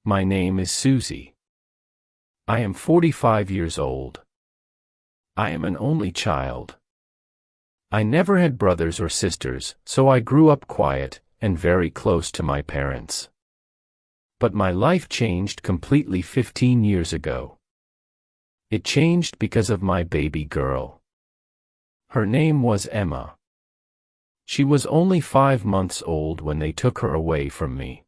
My name is Susie. I am 45 years old. I am an only child. I never had brothers or sisters, so I grew up quiet and very close to my parents. But my life changed completely 15 years ago. It changed because of my baby girl. Her name was Emma. She was only 5 months old when they took her away from me.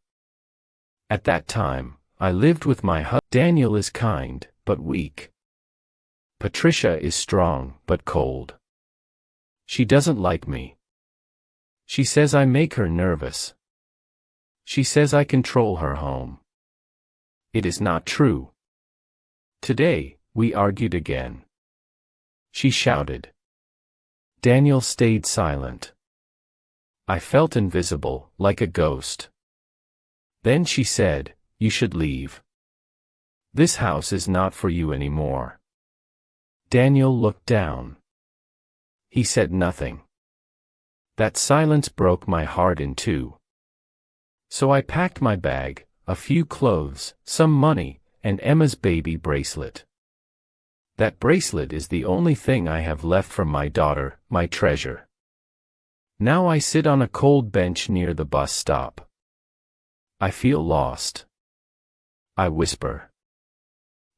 At that time, I lived with my husband. Daniel is kind, but weak. Patricia is strong, but cold. She doesn't like me. She says I make her nervous. She says I control her home. It is not true. Today, we argued again. She shouted. Daniel stayed silent. I felt invisible, like a ghost. Then she said, "You should leave. This house is not for you anymore." Daniel looked down. He said nothing. That silence broke my heart in two. So I packed my bag, a few clothes, some money, and Emma's baby bracelet. That bracelet is the only thing I have left from my daughter, my treasure. Now I sit on a cold bench near the bus stop. I feel lost. I whisper,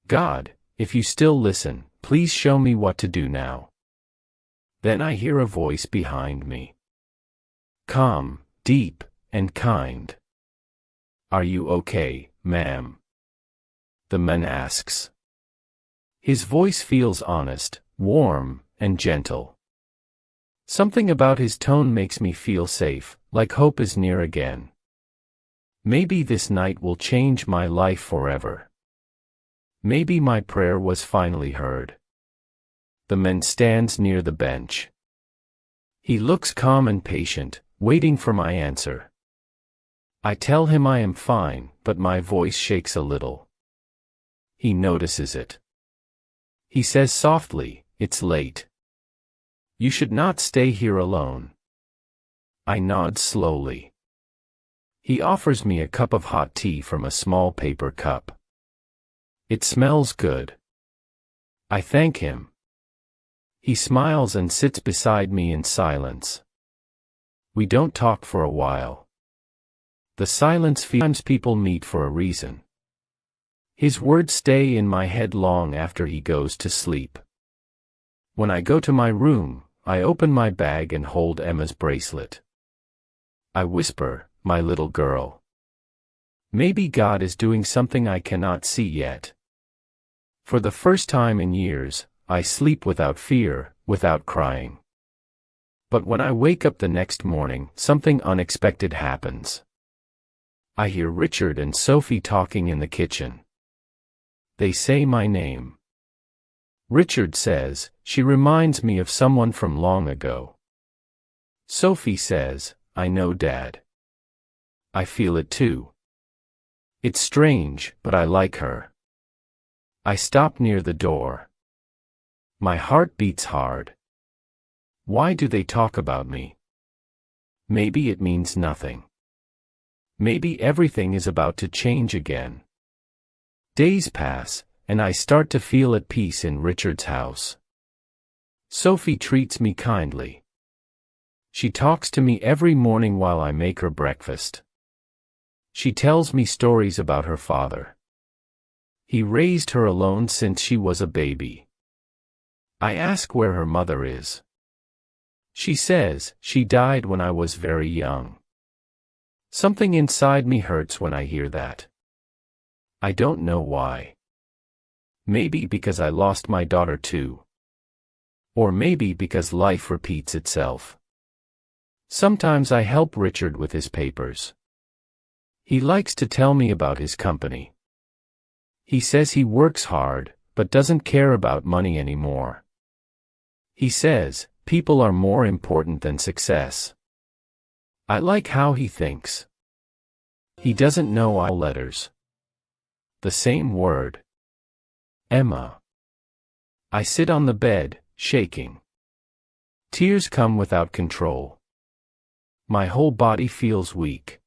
God, if you still listen, please show me what to do now. Then I hear a voice behind me. Calm, deep, and kind. Are you okay, ma'am? The man asks. His voice feels honest, warm, and gentle. Something about his tone makes me feel safe, like hope is near again. Maybe this night will change my life forever. Maybe my prayer was finally heard. The man stands near the bench. He looks calm and patient, waiting for my answer. I tell him I am fine, but my voice shakes a little. He notices it. He says softly, "It's late. You should not stay here alone." I nod slowly. He offers me a cup of hot tea from a small paper cup. It smells good. I thank him. He smiles and sits beside me in silence. We don't talk for a while. The silence feels like people meet for a reason. His words stay in my head long after he goes to sleep. When I go to my room, I open my bag and hold Emma's bracelet. I whisper, "My little girl. Maybe God is doing something I cannot see yet." For the first time in years, I sleep without fear, without crying. But when I wake up the next morning, something unexpected happens. I hear Richard and Sophie talking in the kitchen. They say my name. Richard says, "She reminds me of someone from long ago." Sophie says, "I know Dad." I feel it too. It's strange, but I like her. I stop near the door. My heart beats hard. Why do they talk about me? Maybe it means nothing. Maybe everything is about to change again. Days pass, and I start to feel at peace in Richard's house. Sophie treats me kindly. She talks to me every morning while I make her breakfast. She tells me stories about her father. He raised her alone since she was a baby. I ask where her mother is. She says, "She died when I was very young." Something inside me hurts when I hear that. I don't know why. Maybe because I lost my daughter too. Or maybe because life repeats itself. Sometimes I help Richard with his papers. He likes to tell me about his company. He says he works hard, but doesn't care about money anymore. He says, people are more important than success. I like how he thinks. He doesn't know all letters. The same word. Emma. I sit on the bed, shaking. Tears come without control. My whole body feels weak.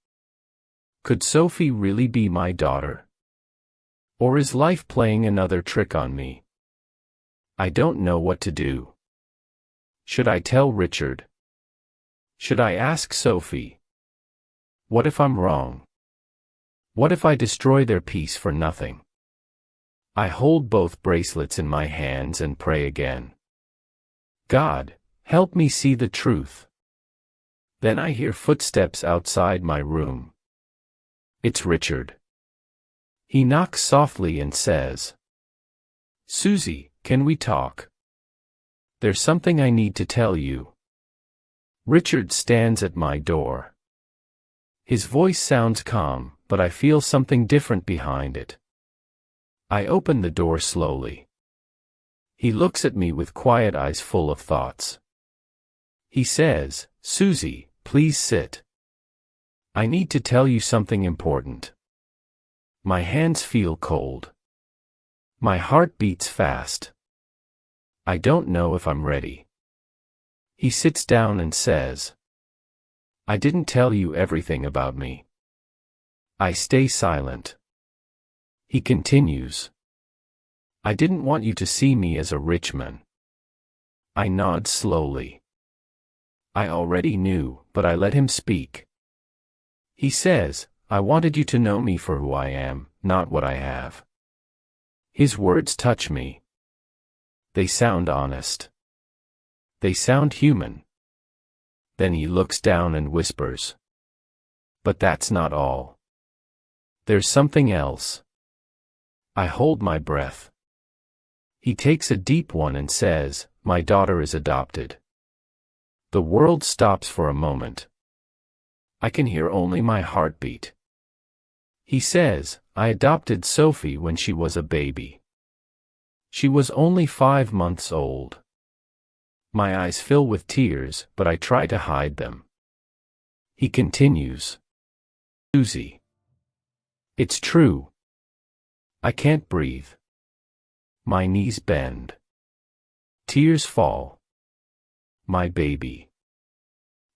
Could Sophie really be my daughter? Or is life playing another trick on me? I don't know what to do. Should I tell Richard? Should I ask Sophie? What if I'm wrong? What if I destroy their peace for nothing? I hold both bracelets in my hands and pray again. God, help me see the truth. Then I hear footsteps outside my room. It's Richard. He knocks softly and says, "Susie, can we talk? There's something I need to tell you." Richard stands at my door. His voice sounds calm, but I feel something different behind it. I open the door slowly. He looks at me with quiet eyes full of thoughts. He says, "Susie, please sit. I need to tell you something important." My hands feel cold. My heart beats fast. I don't know if I'm ready. He sits down and says, "I didn't tell you everything about me." I stay silent. He continues, "I didn't want you to see me as a rich man." I nod slowly. I already knew, but I let him speak. He says, "I wanted you to know me for who I am, not what I have." His words touch me. They sound honest. They sound human. Then he looks down and whispers, "But that's not all. There's something else." I hold my breath. He takes a deep one and says, "My daughter is adopted." The world stops for a moment. I can hear only my heartbeat. He says, "I adopted Sophie when she was a baby. She was only 5 months old." My eyes fill with tears, but I try to hide them. He continues, "Susie. It's true. I can't breathe. My knees bend. Tears fall. My baby.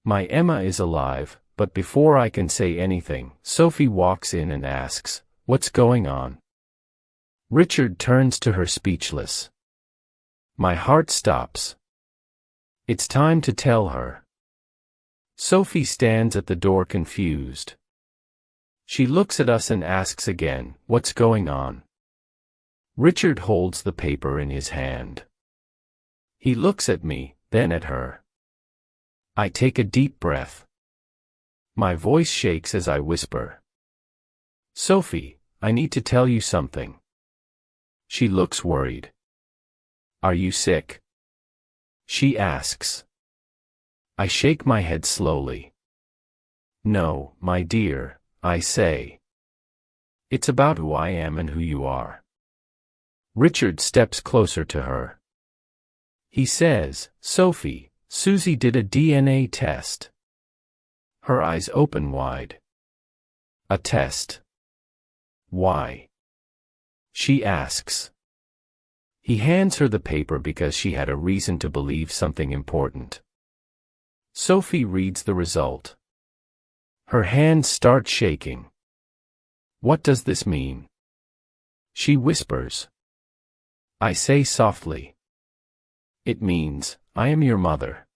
My Emma is alive, but before I can say anything, Sophie walks in and asks, 'What's going on?' Richard turns to her speechless. My heart stops. It's time to tell her. Sophie stands at the door confused. She looks at us and asks again, "What's going on?" Richard holds the paper in his hand. He looks at me, then at her. I take a deep breath. My voice shakes as I whisper, "Sophie, I need to tell you something." She looks worried. "Are you sick?" she asks. I shake my head slowly. "No, my dear," I say. "It's about who I am and who you are." Richard steps closer to her. He says, "Sophie, Susie did a DNA test." Her eyes open wide. "A test? Why?" she asks. He hands her the paper because she had a reason to believe something important. Sophie reads the result. Her hands start shaking. "What does this mean?" she whispers. I say softly, "It means, I am your mother."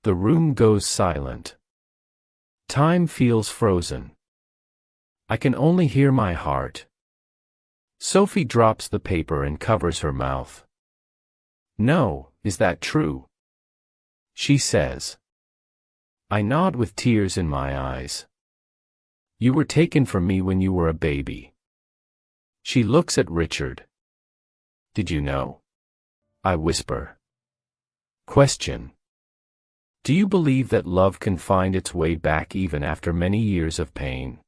The room goes silent. Time feels frozen. I can only hear my heart. Sophie drops the paper and covers her mouth. "No, is that true?" she says. I nod with tears in my eyes. "You were taken from me when you were a baby." She looks at Richard. "Did you know?" I whisper. Question. Do you believe that love can find its way back even after many years of pain?